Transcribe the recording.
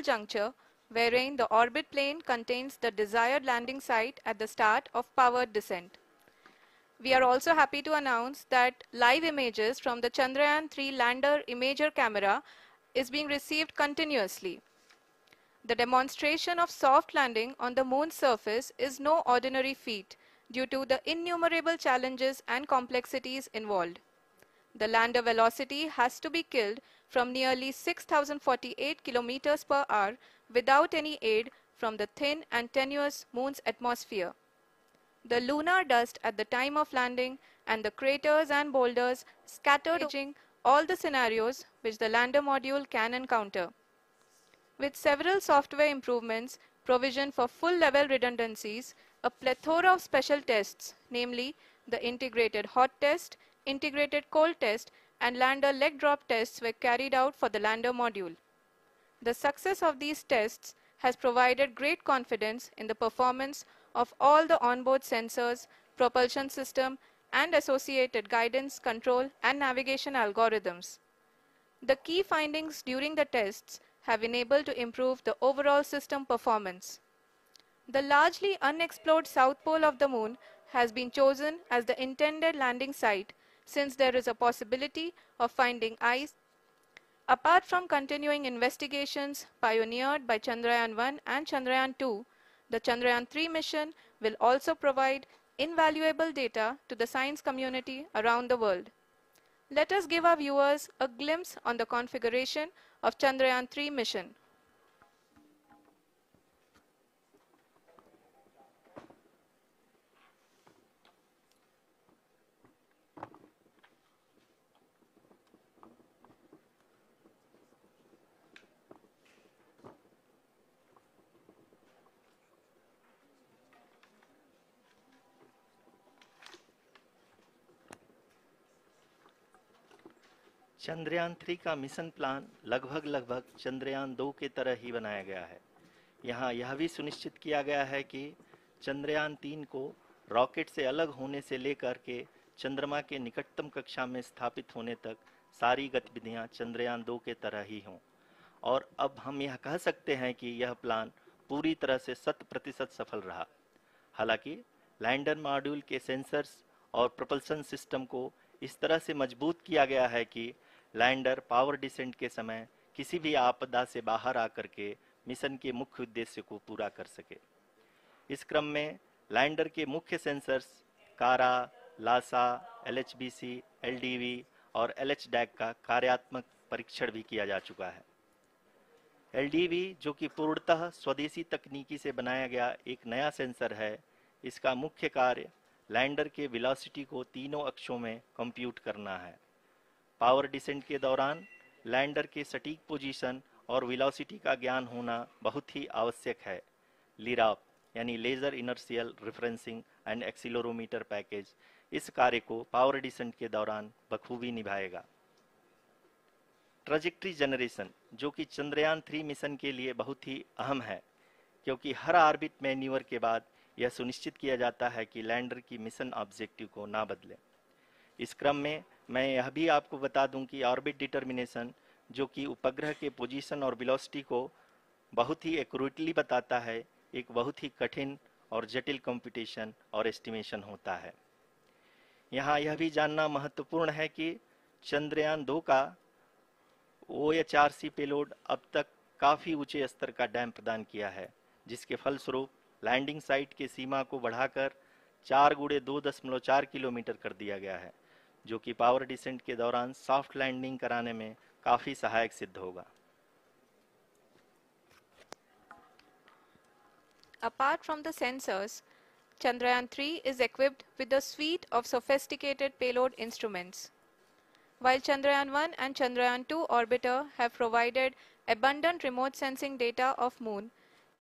juncture wherein the orbit plane contains the desired landing site at the start of powered descent. We are also happy to announce that live images from the Chandrayaan-3 lander imager camera is being received continuously. The demonstration of soft landing on the moon's surface is no ordinary feat due to the innumerable challenges and complexities involved. The lander velocity has to be killed from nearly 6,048 kilometers per hour without any aid from the thin and tenuous moon's atmosphere. The lunar dust at the time of landing and the craters and boulders scattered all the scenarios which the lander module can encounter. With several software improvements, provision for full-level redundancies, a plethora of special tests, namely the integrated hot test, integrated cold test, and lander leg drop tests were carried out for the lander module. The success of these tests has provided great confidence in the performance of all the onboard sensors, propulsion system, and associated guidance, control, and navigation algorithms. The key findings during the tests have enabled to improve the overall system performance. The largely unexplored south pole of the moon has been chosen as the intended landing site since there is a possibility of finding ice. Apart from continuing investigations pioneered by Chandrayaan-1 and Chandrayaan-2, the Chandrayaan-3 mission will also provide invaluable data to the science community around the world. Let us give our viewers a glimpse on the configuration of Chandrayaan-3 mission. Chandrayaan 3 का mission plan लगभग चंद्रयान 2 के तरह ही बनाया गया है। यहाँ यह भी सुनिश्चित किया गया है कि चंद्रयान 3 को रॉकेट से अलग होने से लेकर के चंद्रमा के निकटतम कक्षा में स्थापित होने तक सारी गतिविधियां चंद्रयान 2 के तरह ही हों। और अब हम यह कह सकते हैं कि यह प्लान पूरी तरह से 100% सफल रहा। हालांकि लैंडर मॉड्यूल के सेंसर्स और प्रोपल्शन सिस्टम को इस तरह से मजबूत किया गया है कि लैंडर पावर डिसेंट के समय किसी भी आपदा से बाहर आकर के मिशन के मुख्य उद्देश्य को पूरा कर सके। इस क्रम में लैंडर के मुख्य सेंसर्स कारा, लासा, LHBC, LDV और LHDAC का कार्यात्मक परीक्षण भी किया जा चुका है। LDV जो कि पूर्णतः स्वदेशी तकनीकी से बनाया गया एक नया सेंसर है, इसका मुख्य कार्य लैंडर के वेलोसिटी को तीनों अक्षों में कंप्यूट करना है। पावर डिसेंट के दौरान लैंडर के सटीक पोजीशन और वेलोसिटी का ज्ञान होना बहुत ही आवश्यक है। लिराप यानी laser inertial referencing and accelerometer package इस कार्य को पावर डिसेंट के दौरान बखूबी निभाएगा। ट्रैजेक्टरी जनरेशन जो कि चंद्रयान 3 मिशन के लिए बहुत ही अहम है, क्योंकि हर ऑर्बिट मैन्यूवर के बाद यह सुनिश्चित किया जाता है कि लैंडर की मिशन ऑब्जेक्टिव को ना बदले। इस क्रम में मैं यह भी आपको बता दूं कि ऑर्बिट डिटर्मिनेशन जो कि उपग्रह के पोजीशन और वेलोसिटी को बहुत ही एक्यूरेटली बताता है, एक बहुत ही कठिन और जटिल कंप्यूटेशन और एस्टिमेशन होता है। यहाँ यह भी जानना महत्वपूर्ण है कि चंद्रयान 2 का OHRC पेलोड अब तक काफ़ी ऊंचे स्तर का डैम प्रदान किया है, जिसके फलस्वरूप लैंडिंग साइट के सीमा को बढ़ाकर 4 × 2.4 किलोमीटर कर दिया गया है, जो कि पावर डिसेंट के दौरान सॉफ्ट लैंडिंग कराने में काफ़ी सहायक सिद्ध होगा। Apart from the sensors, Chandrayaan-3 is equipped with a suite of sophisticated payload instruments. While Chandrayaan-1 and Chandrayaan-2 orbiter have provided abundant remote sensing data of Moon,